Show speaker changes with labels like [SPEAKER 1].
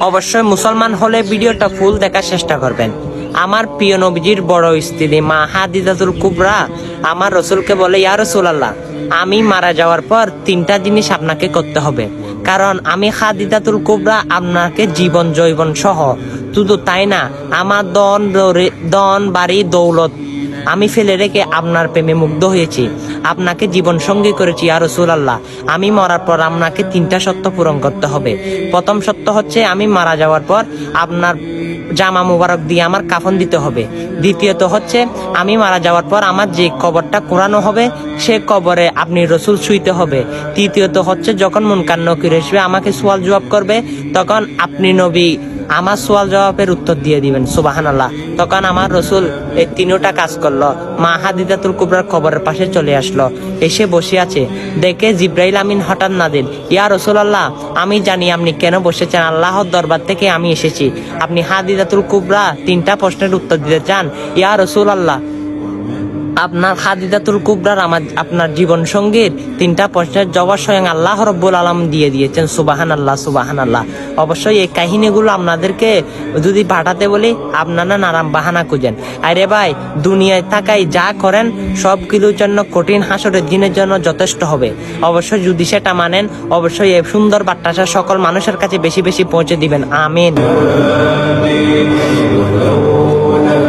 [SPEAKER 1] অবশ্যই মুসলমান হলে ভিডিওটা ফুল দেখার চেষ্টা করবেন। আমার প্রিয় নবীজির বড় স্ত্রী মা হাদিজাতুল কুবরা আমার রসুলকে বলে, ইয়া রাসূলুল্লাহ, আমি মারা যাওয়ার পর 3টা জিনিস আপনাকে করতে হবে, কারণ আমি হাদিজাতুল কুবরা আপনাকে জীবন জৈবন সহ, শুধু তাই না, আমার দন বাড়ি দৌলত আমি ফেলে রেখে আপনার প্রেমে মুগ্ধ হয়েছি, আপনাকে জীবন সঙ্গী করেছি ইয়া রাসূলুল্লাহ। আমি মরার পর আপনাকে 3টা শর্ত পূরণ করতে হবে। প্রথম শর্ত হচ্ছে আমি মারা যাওয়ার পর আপনার জামা মুবারক দিয়ে আমার কাফন দিতে হবে। দ্বিতীয়ত হচ্ছে আমি মারা যাওয়ার পর আমার যে কবরটা কোরানো হবে সে কবরে আপনি রসুল শুইতে হবে। তৃতীয়ত হচ্ছে যখন মুনকার নকির আসবে আমাকে সওয়াল জবাব করবে, তখন আপনি নবী আমার সওয়াল জবাবের উত্তর দিয়ে দিবেন। সুবহানাল্লাহ। তখন আমার রসুল এই 3টা কাজ করলো। মা হাদিজাতুল কুবরার কবরের পাশে চলে আসলো, এসে বসে আছে, দেখে জিব্রাইল আমিন হঠাৎ নাজিল, ইয়া রাসূলুল্লাহ, আমি জানি আপনি কেন বসেছেন, আল্লাহর দরবার থেকে আমি এসেছি, আপনি হাদিজাতুল কুবরা 3টা প্রশ্নের উত্তর দিতে চান? ইয়া রাসূলুল্লাহ, আপনার হাদিজাতুল কুবরার আপনার জীবন সঙ্গীর 3টা প্রশ্নের জবাব স্বয়ং আল্লাহ রাব্বুল আলামিন দিয়ে দিয়েছেন। সুবহানাল্লাহ, সুবহানাল্লাহ। অবশ্যই এই কাহিনীগুলো আপনাদেরকে যদি পাঠাতে বলি আপনারা নানান বাহানা খুঁজেন। আরে ভাই, দুনিয়ায় থাকাই যা করেন সবগুলোর জন্য কঠিন হাসরের দিনের জন্য যথেষ্ট হবে। অবশ্যই যদি সেটা মানেন, অবশ্যই এই সুন্দর বার্তাটা সকল মানুষের কাছে বেশি বেশি পৌঁছে দিবেন। আমিন।